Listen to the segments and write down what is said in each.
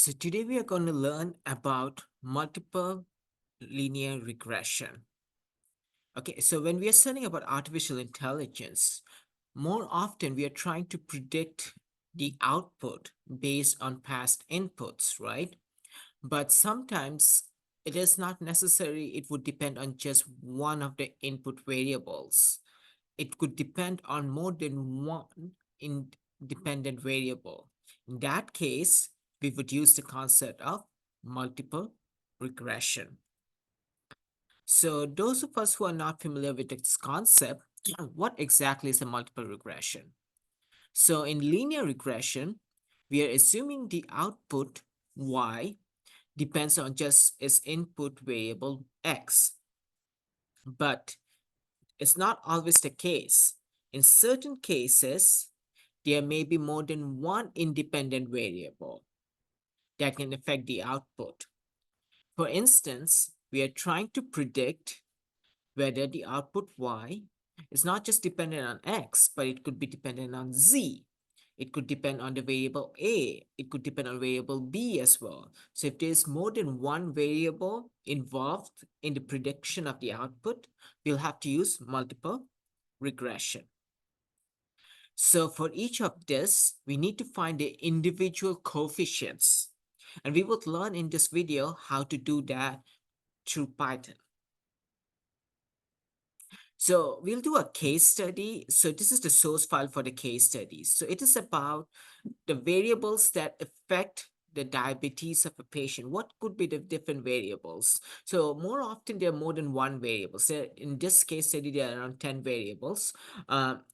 So today we are going to learn about multiple linear regression. Okay, so when we are studying about artificial intelligence, more often we are trying to predict the output based on past inputs, right? But sometimes it is not necessary, it would depend on just one of the input variables. It could depend on more than one independent variable. In that case, we would use the concept of multiple regression. So, those of us who are not familiar with this concept, what exactly is a multiple regression? So, in linear regression, we are assuming the output y depends on just its input variable x. But it's not always the case. In certain cases, there may be more than one independent variable that can affect the output. For instance, we are trying to predict whether the output y is not just dependent on x, but it could be dependent on z. It could depend on the variable a. It could depend on variable b as well. So if there is more than one variable involved in the prediction of the output, we'll have to use multiple regression. So for each of this, we need to find the individual coefficients. And we would learn in this video how to do that through Python. So we'll do a case study. So this is the source file for the case study. So it is about the variables that affect the diabetes of a patient. What could be the different variables? So more often there are more than one variable. So in this case study, there are around 10 variables.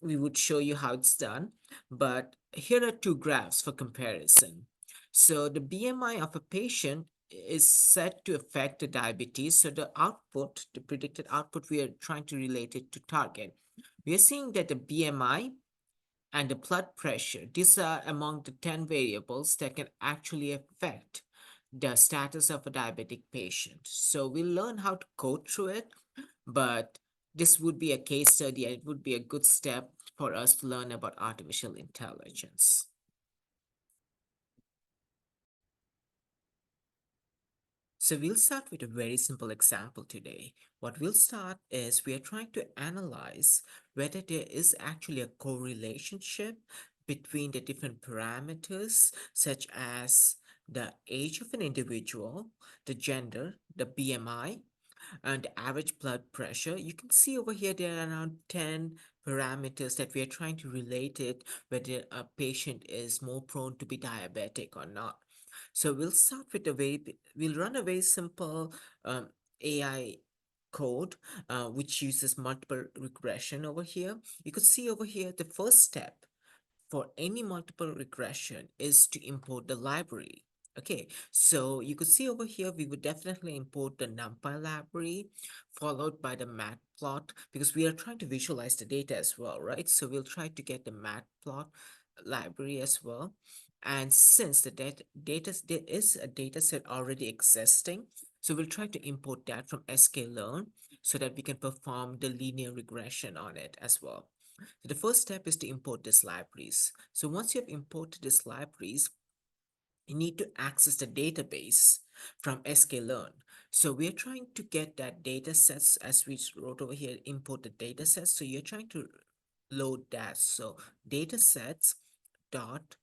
We would show you how it's done, but here are two graphs for comparison. So the BMI of a patient is set to affect the diabetes. So the output, the predicted output, we are trying to relate it to target. We are seeing that the BMI and the blood pressure, these are among the 10 variables that can actually affect the status of a diabetic patient. So we'll learn how to go through it, but this would be a case study and it would be a good step for us to learn about artificial intelligence. So we'll start with a very simple example today. What we'll start is we are trying to analyze whether there is actually a correlationship between the different parameters such as the age of an individual, the gender, the BMI, and the average blood pressure. You can see over here there are around 10 parameters that we are trying to relate it whether a patient is more prone to be diabetic or not. So we'll run a very simple AI code which uses multiple regression over here. You could see over here the first step for any multiple regression is to import the library. Okay, so you could see over here, we would definitely import the NumPy library followed by the matplot because we are trying to visualize the data as well, right? So we'll try to get the matplot library as well. And since there is a data set already existing, so we'll try to import that from sklearn so that we can perform the linear regression on it as well. So the first step is to import these libraries. So once you have imported these libraries, you need to access the database from sklearn. So we're trying to get that data sets as we wrote over here, import the data sets. So you're trying to load that. So data sets dot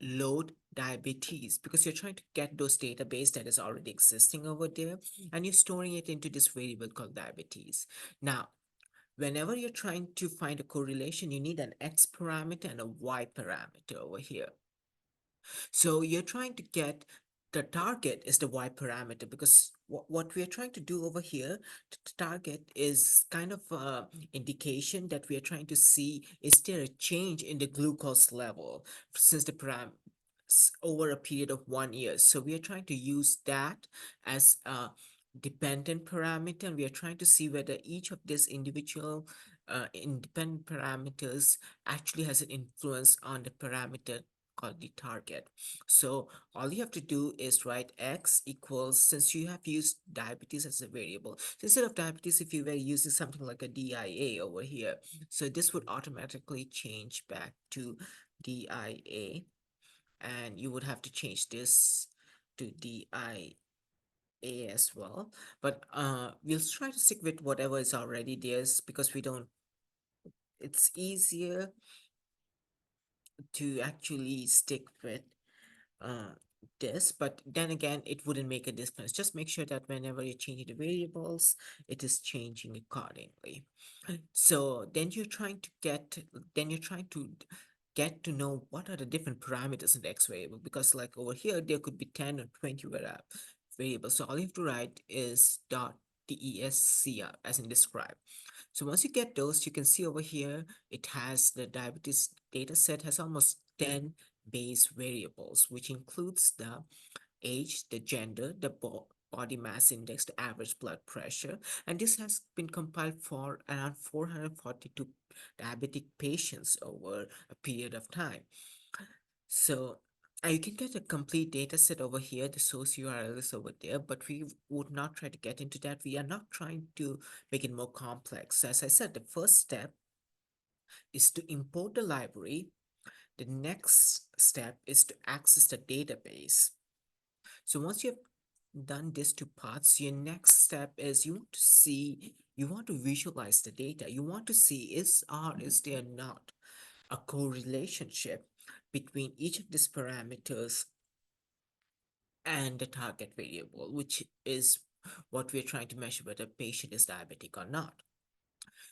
load diabetes because you're trying to get those database that is already existing over there and you're storing it into this variable called diabetes. Now, whenever you're trying to find a correlation, you need an X parameter and a Y parameter over here. So you're trying to get the target is the Y parameter because what we are trying to do over here, the target is kind of indication that we are trying to see is there a change in the glucose level since the over a period of 1 year. So we are trying to use that as a dependent parameter and we are trying to see whether each of these individual independent parameters actually has an influence on the parameter called the target. So all you have to do is write x equals, since you have used diabetes as a variable, so instead of diabetes, if you were using something like a DIA over here, so this would automatically change back to DIA and you would have to change this to DIA as well. But we'll try to stick with whatever is already there because we don't, it's easier to actually stick with uh, this, but then again, it wouldn't make a difference. Just make sure that whenever you're changing the variables, it is changing accordingly. So then you're trying to get to know what are the different parameters in the X variable, because like over here, there could be 10 or 20 variables. So all you have to write is dot DESCR as in describe. So once you get those, you can see over here, it has the diabetes data set has almost 10 base variables, which includes the age, the gender, the body mass index, the average blood pressure. And this has been compiled for around 442 diabetic patients over a period of time. So you can get a complete data set over here. The source URL is over there, but we would not try to get into that. We are not trying to make it more complex. So as I said, the first step is to import the library. The next step is to access the database. So once you have done these two parts, your next step is you want to visualize the data. You want to see is or is there not a correlationship between each of these parameters and the target variable, which is what we're trying to measure whether a patient is diabetic or not.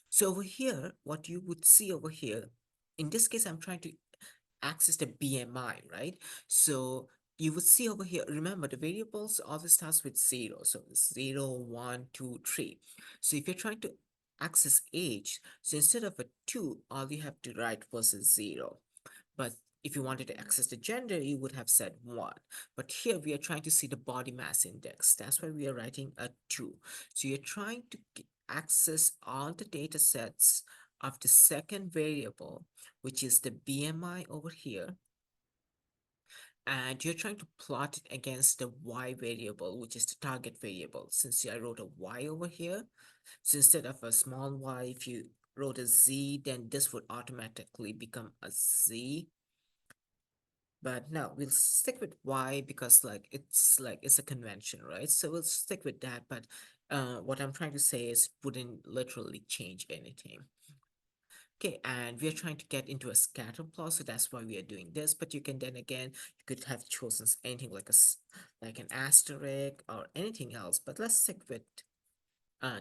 So over here, what you would see over here, in this case, I'm trying to access the BMI, right? So you would see over here, remember the variables always starts with zero. So 0, 1, 2, 3. So if you're trying to access age, so instead of a 2, all you have to write was a 0. But if you wanted to access the gender, you would have said 1. But here we are trying to see the body mass index. That's why we are writing a 2. So you're trying to access all the data sets of the second variable, which is the BMI over here. And you're trying to plot it against the Y variable, which is the target variable. Since I wrote a Y over here, so instead of a small y, if you wrote a Z, then this would automatically become a Z. But no, we'll stick with Y because it's a convention, right? So we'll stick with that. But what I'm trying to say is wouldn't literally change anything. Okay, and we are trying to get into a scatter plot, so that's why we are doing this. But you can then again, you could have chosen anything like like an asterisk or anything else. But let's stick with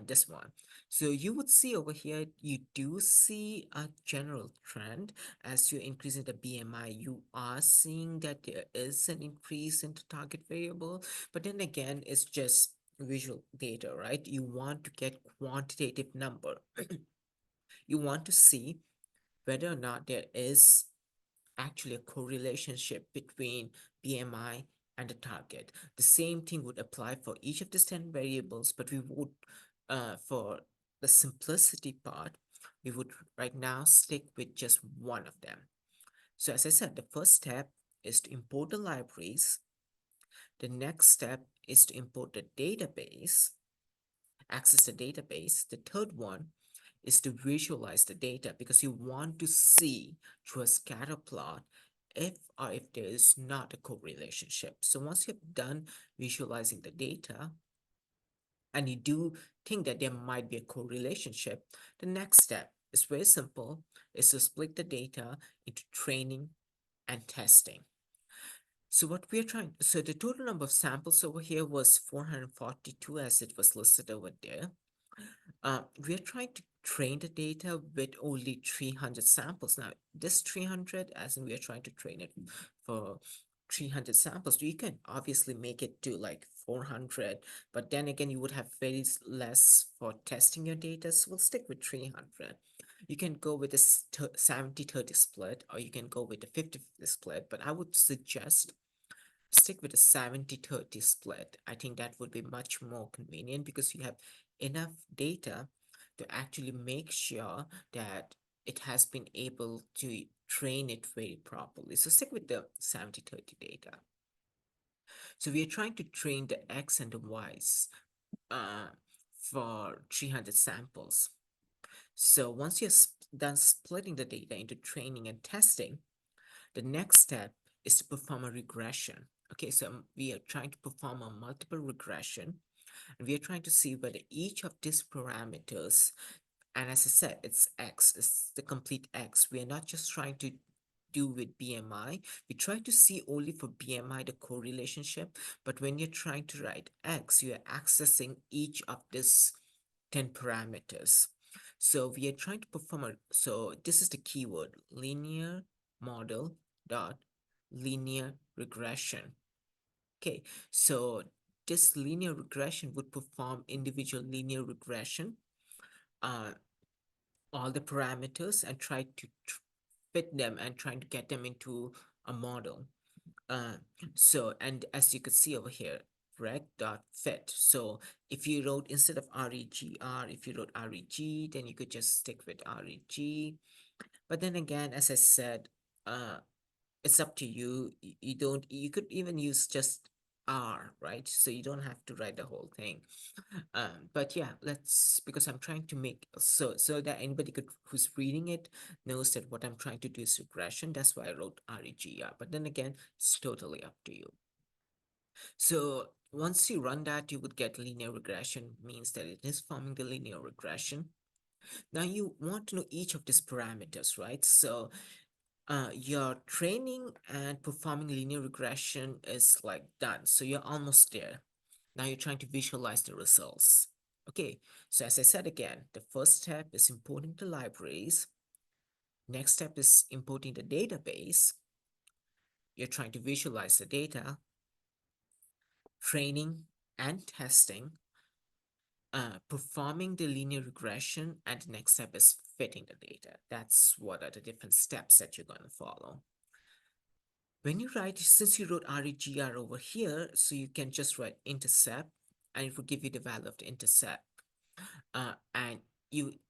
this one. So you would see over here, you do see a general trend as you're increasing the BMI. You are seeing that there is an increase in the target variable, but then again, it's just visual data, right? You want to get quantitative number. You want to see whether or not there is actually a correlation between BMI and the target. The same thing would apply for each of these 10 variables, but we would, for the simplicity part, we would right now stick with just one of them. So as I said, the first step is to import the libraries. The next step is to import the database, access the database. The third one is to visualize the data because you want to see through a scatter plot if there is not a correlationship. So once you've done visualizing the data and you do think that there might be a correlationship, the next step is very simple, is to split the data into training and testing. So what we're trying, so the total number of samples over here was 442 as it was listed over there. We are trying to train the data with only 300 samples. Now, this 300, as in we are trying to train it for 300 samples, you can obviously make it to like 400, but then again, you would have very less for testing your data, so we'll stick with 300. You can go with a 70-30 split, or you can go with a 50-50 split, but I would suggest stick with a 70-30 split. I think that would be much more convenient because you have enough data to actually make sure that it has been able to train it very properly. So stick with the 70-30 data. So we are trying to train the X and the Y's for 300 samples. So once you're done splitting the data into training and testing, the next step is to perform a regression. Okay, so we are trying to perform a multiple regression, and we are trying to see whether each of these parameters, and as I said, it's X, it's the complete X. We are not just trying to do with BMI. We try to see only for BMI the correlationship, but when you're trying to write X, you're accessing each of these 10 parameters. So we are trying to perform so this is the keyword, linear model dot linear regression. Okay, so this linear regression would perform individual linear regression, uh, all the parameters, and try to fit them and trying to get them into a model. Uh, and as you could see over here, reg.fit. So if you wrote instead of regr, if you wrote reg, then you could just stick with reg. But then again, as I said, uh, it's up to you. You don't, you could even use just R, right? So you don't have to write the whole thing. But yeah, let's, because I'm trying to make so that anybody could who's reading it knows that what I'm trying to do is regression. That's why I wrote REGR. But then again, it's totally up to you. So once you run that, you would get linear regression, means that it is forming the linear regression. Now you want to know each of these parameters, right? So your training and performing linear regression is like done. So you're almost there. Now you're trying to visualize the results. Okay, so as I said again, the first step is importing the libraries. Next step is importing the database. You're trying to visualize the data, training and testing, performing the linear regression, and the next step is fitting the data. That's what are the different steps that you're going to follow. When you write, since you wrote regr over here, so you can just write intercept, and it will give you the value of the intercept. And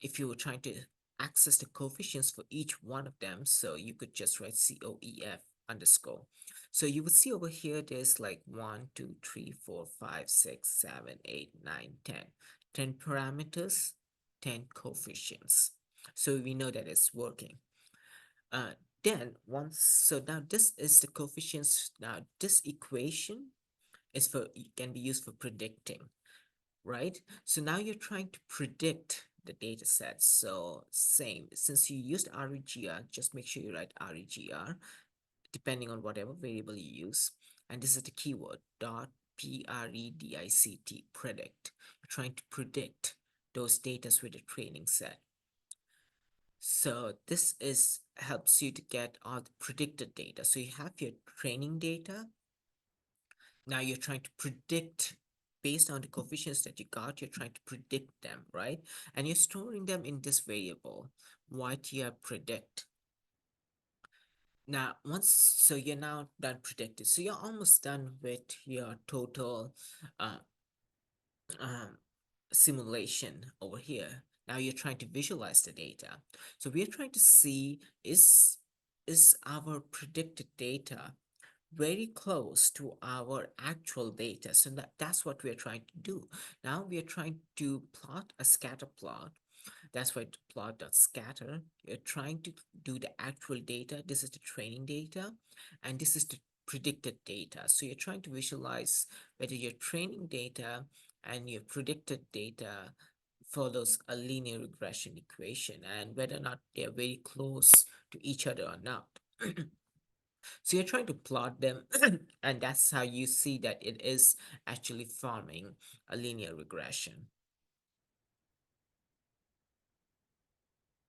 if you were trying to access the coefficients for each one of them, so you could just write COEF underscore. So you would see over here, there's like 1, 2, 3, 4, 5, 6, 7, 8, 9, 10. 10 parameters, 10 coefficients. So we know that it's working. Uh, so now this is the coefficients. Now this equation can be used for predicting, right? So now you're trying to predict the data set. So same, since you used regr, just make sure you write regr, depending on whatever variable you use. And this is the keyword, dot predict, predict. You're trying to predict those data with a training set. So this is helps you to get all the predicted data. So you have your training data. Now you're trying to predict based on the coefficients that you got, you're trying to predict them, right? And you're storing them in this variable, YTR predict. Now, so you're now done predicted. So you're almost done with your total uh, um, simulation over here. Now you're trying to visualize the data. So we're trying to see is our predicted data very close to our actual data. So that's what we're trying to do. Now we are trying to plot a scatter plot. That's why plot.scatter. You're trying to do the actual data. This is the training data, and this is the predicted data. So you're trying to visualize whether your training data and your predicted data follows a linear regression equation and whether or not they're very close to each other or not. So you're trying to plot them, and that's how you see that it is actually forming a linear regression.